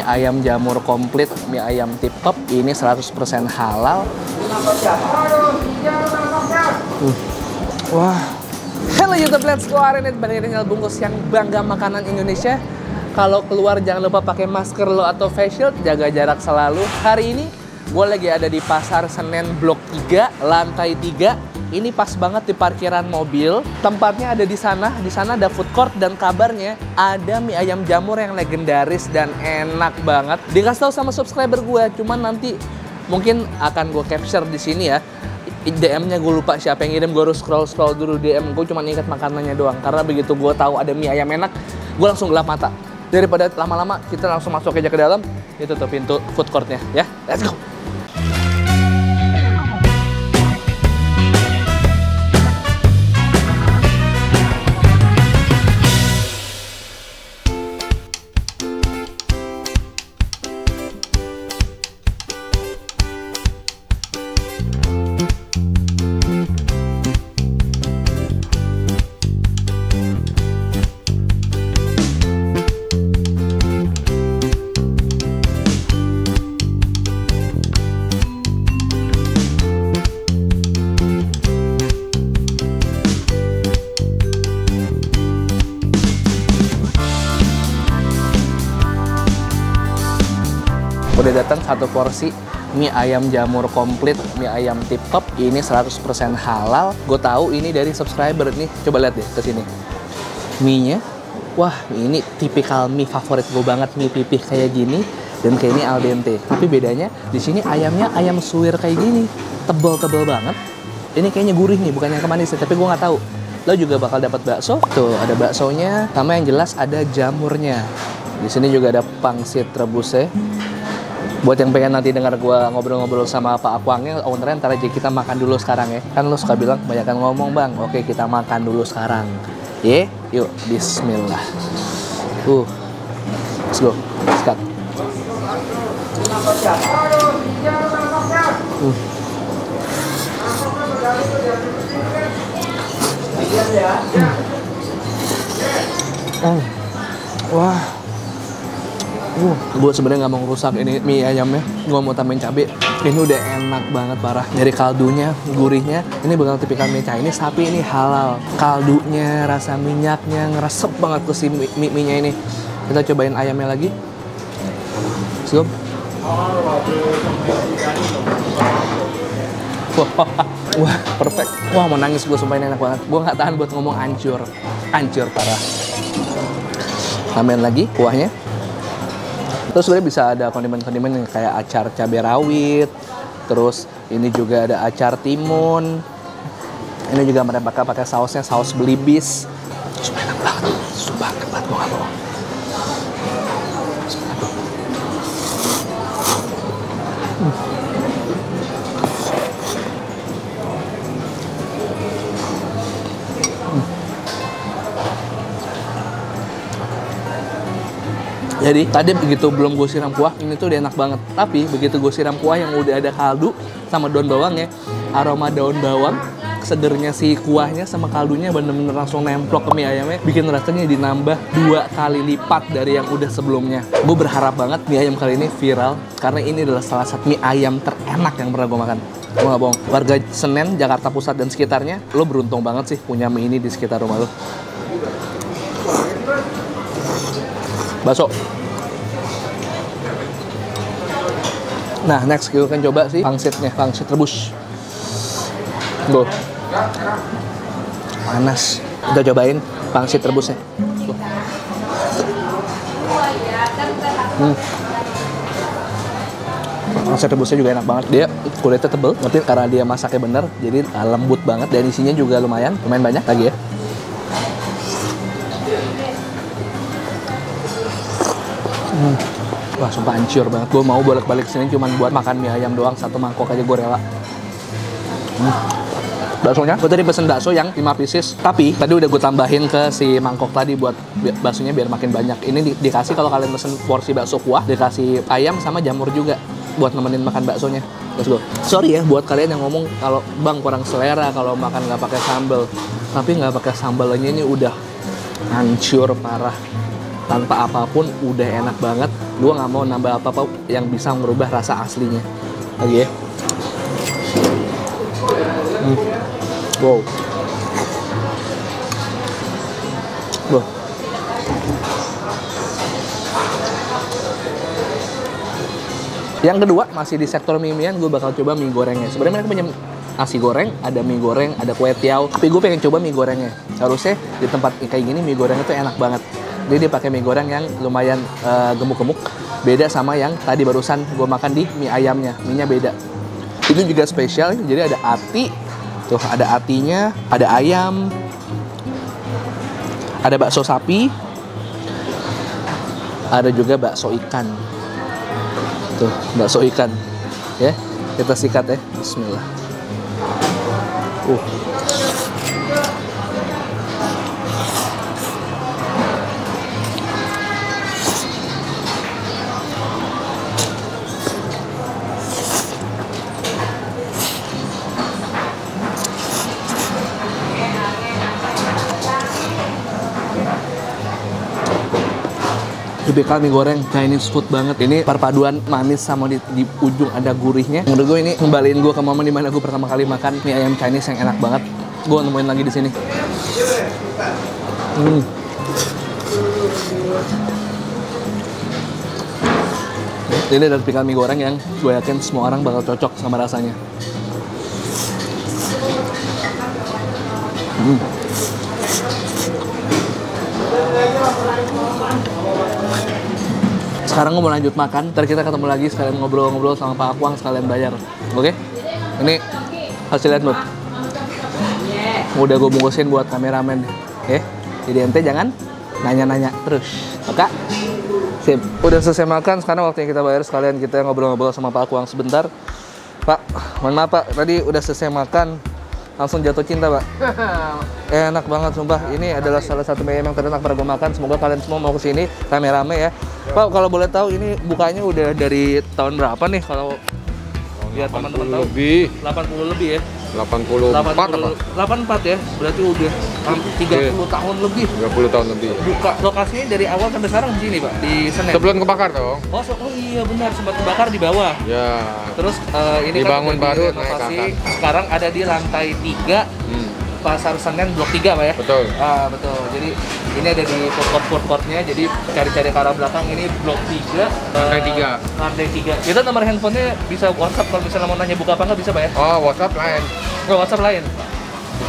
ayam jamur komplit, mie ayam tip top. Ini 100% halal. Wah. Halo YouTube, let's go. Hari ini balik tinggal bungkus yang bangga makanan Indonesia. Kalau keluar jangan lupa pakai masker lo atau face shield, jaga jarak selalu. Hari ini gue lagi ada di Pasar Senen Blok 3, lantai 3. Ini pas banget di parkiran mobil. Tempatnya ada di sana. Di sana ada food court dan kabarnya ada mie ayam jamur yang legendaris dan enak banget. Dikasih tahu sama subscriber gue, cuman nanti mungkin akan gue capture di sini ya. DM-nya gue lupa siapa yang ngirim, gue harus scroll dulu DM. Gue cuma ingat makanannya doang. Karena begitu gue tahu ada mie ayam enak, gue langsung gelap mata. Daripada lama-lama, kita langsung masuk aja ke dalam. Itu tuh pintu food court-nya ya. Let's go. Udah datang satu porsi mie ayam jamur komplit, mie ayam tip top. Ini 100% halal. Gue tahu ini dari subscriber nih. Coba lihat deh ke sini. Mie-nya, wah ini tipikal mie favorit gue banget, mie pipih kayak gini dan kayak ini al dente. Tapi bedanya di sini ayamnya ayam suwir kayak gini, tebel-tebel banget. Ini kayaknya gurih nih, bukan yang kemanis, tapi gue nggak tahu. Lo juga bakal dapat bakso. Tuh ada baksonya, sama yang jelas ada jamurnya. Di sini juga ada pangsit rebusnya. Buat yang pengen nanti dengar gue ngobrol-ngobrol sama Pak Akwangnya, ownernya, ntar aja kita makan dulu sekarang ya. Kan lo suka bilang kebanyakan ngomong bang. Oke, kita makan dulu sekarang. Yuk, bismillah. Let's go. Start. Wah. Gue sebenarnya nggak mau ngerusak ini mie ayamnya. Gue mau tambahin cabai. Ini udah enak banget parah. Dari kaldunya, gurihnya. Ini bakal tipikal mie Chinese, tapi ini halal. Kaldunya, rasa minyaknya ngeresep banget ke si mie-nya ini. Kita cobain ayamnya lagi. Let's go. Wah, perfect. Wah, mau nangis gue, sumpah ini enak banget. Gue nggak tahan buat ngomong hancur parah. Tambahin lagi kuahnya. Terus sebenarnya bisa ada kondimen-kondimen yang kayak acar cabai rawit. Terus ini juga ada acar timun. Ini juga mereka pakai sausnya, saus belibis. Sumpah enak banget. Sumpah enak banget, gue nggak bohong. Jadi tadi begitu belum gue siram kuah, ini tuh udah enak banget. Tapi begitu gue siram kuah yang udah ada kaldu sama daun bawangnya, aroma daun bawang, segernya si kuahnya sama kaldunya bener-bener langsung nemplok ke mie ayamnya, bikin rasanya dinambah 2 kali lipat dari yang udah sebelumnya. Gue berharap banget mie ayam kali ini viral, karena ini adalah salah satu mie ayam terenak yang pernah gue makan. Gue gak bohong. Warga Senen, Jakarta Pusat dan sekitarnya, lo beruntung banget sih punya mie ini di sekitar rumah lo. Bakso. Nah, next kita akan coba sih pangsitnya, pangsit rebus. Go. Panas. Kita cobain pangsit rebusnya. Pangsit rebusnya juga enak banget. Dia kulitnya tebel, tapi karena dia masaknya bener, jadi lembut banget. Dan isinya juga lumayan banyak lagi ya. Wah, sumpah hancur banget. Gue mau bolak-balik sini cuman buat makan mie ayam doang. 1 mangkok aja gue rela. Baksonya, gue tadi pesen bakso yang 5 pieces. Tapi tadi udah gue tambahin ke si mangkok tadi buat baksonya biar makin banyak. Ini dikasih kalau kalian pesen porsi bakso kuah, dikasih ayam sama jamur juga buat nemenin makan baksonya. Let's go. Sorry ya buat kalian yang ngomong kalau bang kurang selera kalau makan nggak pakai sambal. Tapi nggak pakai sambalnya ini udah hancur parah. tanpa apapun udah enak banget. Gue nggak mau nambah apa-apa yang bisa merubah rasa aslinya. Lagi ya. Wow. Wow. Yang kedua, masih di sektor mie-mian, gue bakal coba mie gorengnya. Sebenarnya mereka punya nasi goreng, ada mie goreng, ada kue tiaw. Tapi gue pengen coba mie gorengnya. Harusnya di tempat kayak gini mie gorengnya tuh enak banget. Jadi dia pakai mie goreng yang lumayan gemuk-gemuk. Beda sama yang tadi barusan gue makan di mie ayamnya. Mie-nya beda. Ini juga spesial, jadi ada ati. Tuh, ada atinya, ada ayam, ada bakso sapi, ada juga bakso ikan. Tuh, bakso ikan. Ya, kita sikat ya. Bismillah. Tipikal mie goreng Chinese food banget. Ini perpaduan manis sama di ujung ada gurihnya. Menurut gue ini ngembaliin gue ke momen dimana gue pertama kali makan mie ayam Chinese yang enak banget. Gue nemuin lagi di sini. Ini adalah tipikal mie goreng yang gue yakin semua orang bakal cocok sama rasanya. Sekarang gue mau lanjut makan, ntar kita ketemu lagi sekalian ngobrol-ngobrol sama Pak Akwang sekalian bayar. Oke? Ini hasilnya Nut. Udah gue bungkusin buat kameramen. Oke? Jadi ente jangan nanya-nanya terus. Oke? Sip. Udah selesai makan, sekarang waktunya kita bayar sekalian kita ngobrol-ngobrol sama Pak Akwang sebentar. Pak, mohon maaf Pak, tadi udah selesai makan. Langsung jatuh cinta, Pak. Enak banget, sumpah. Ini adalah salah satu mie ayam yang terenak pernah gue makan. Semoga kalian semua mau kesini rame-rame ya. Pak, kalau boleh tahu ini bukanya udah dari tahun berapa nih? Kalau biar teman-teman tahu. 80 lebih ya? 84 apa? 84 ya? Berarti udah 30 tahun lebih. 30 tahun lebih. Buka lokasinya dari awal sampai sekarang di sini, Pak? Di Senen? Sebelum kebakar dong. Oh iya benar, sempat kebakar di bawah. Ya. Terus ini dibangun kan baru, direnovasi. naik ke atas. Sekarang ada di lantai 3. Pasar Senen Blok 3 Pak ya? Betul. Betul. Jadi ini ada di food court-nya. Jadi cari-cari ke arah belakang ini Blok 3. Lantai 3. Lantai 3. Itu nomor handphonenya bisa WhatsApp kalau misalnya mau nanya buka apa nggak bisa Pak ya? Oh, WhatsApp lain. Oh, WhatsApp lain?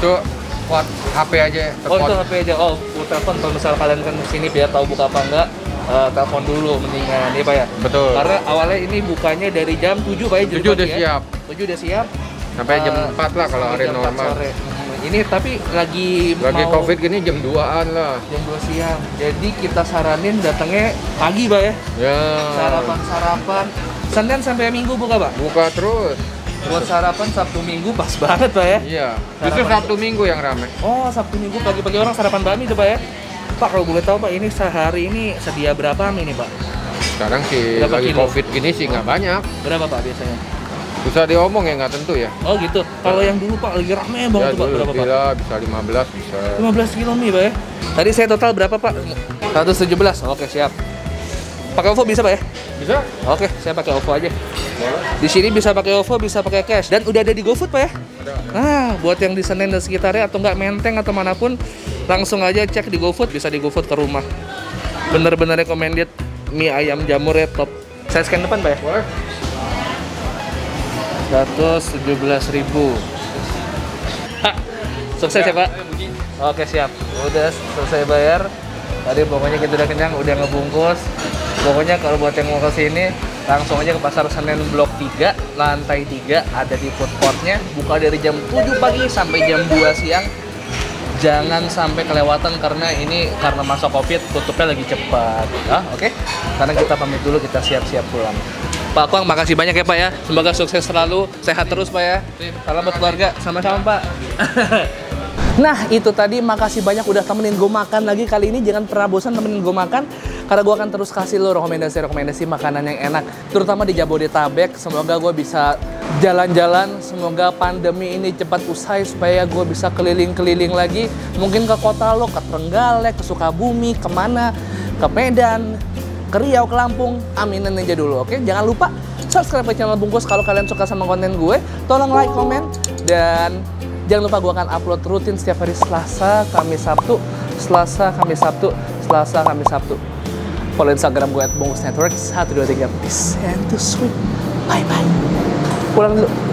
Itu HP aja. Oh, itu HP aja. Oh, telepon kalau misalnya kalian kan kesini biar tahu buka apa enggak. Telepon dulu mendingan ya Pak ya? Betul. Karena awalnya ini bukanya dari jam 7 Pak ya? 7 udah siap. 7 udah siap. Sampai jam 4 lah kalau hari normal. Sore. Ini tapi lagi mau Covid gini jam 2-an lah. Jam 2 siang. Jadi kita saranin datangnya pagi, Pak ya? Ya. Sarapan. Senin sampai Minggu buka, Pak? Buka terus. Buat sarapan Sabtu Minggu pas banget, Pak ya? Iya. Justru Sabtu Minggu yang ramai. Oh, Sabtu Minggu pagi-pagi orang sarapan bakmi tuh, Pak ya? Pak, kalau boleh tahu, Pak, ini sehari ini sedia berapa mie nih, Pak? Sekarang sih Berapa lagi kilo? Covid gini sih nggak banyak. Berapa, Pak, biasanya? Susah diomong ya, nggak tentu ya. Oh gitu. Kalau yang dulu Pak lagi rame banget tuh Pak, berapa Pak? Bisa 15, bisa 15 kilo mie Pak ya? Tadi saya total berapa Pak? 117. Oke siap. Pakai OVO bisa Pak ya? Bisa. Oke, saya pakai OVO aja. Di sini bisa pakai OVO, bisa pakai cash. Dan udah ada di GoFood Pak ya? Ada. Nah, buat yang di Senen dan sekitarnya atau nggak Menteng atau manapun, langsung aja cek di GoFood, bisa di GoFood ke rumah. Bener-bener recommended mie ayam jamur ya top. Saya scan depan Pak ya? Boleh. 117.000. Sukses ya Pak. Oke siap. Udah selesai bayar. Tadi pokoknya kita udah kenyang, udah ngebungkus. Pokoknya kalau buat yang mau ke sini langsung aja ke Pasar Senen Blok 3, lantai 3, ada di food court-nya. Buka dari jam 7 pagi sampai jam 2 siang. Jangan sampai kelewatan karena ini karena masa Covid tutupnya lagi cepat. Oke. Karena kita pamit dulu, kita siap-siap pulang. Pak Akwang, makasih banyak ya Pak ya. Semoga sukses selalu, sehat terus Pak ya. Salam buat keluarga, sama-sama Pak. Nah itu tadi, makasih banyak udah temenin gue makan lagi. Kali ini jangan pernah bosan temenin gue makan, karena gue akan terus kasih lo rekomendasi makanan yang enak, terutama di Jabodetabek. Semoga gue bisa jalan-jalan, semoga pandemi ini cepat usai supaya gue bisa keliling-keliling lagi. Mungkin ke kota lo, ke Trenggalek, ke Sukabumi, kemana. ke Medan, ke Riau, ke Lampung, aminin aja dulu, oke? Jangan lupa subscribe ke channel Bungkus kalau kalian suka sama konten gue. Tolong like, komen, dan jangan lupa gue akan upload rutin setiap hari Selasa, Kamis, Sabtu, Selasa, Kamis, Sabtu, Selasa, Kamis, Sabtu. Follow Instagram gue @bungkusnetwork 123. Peace and to sweet. Bye bye. Pulang dulu.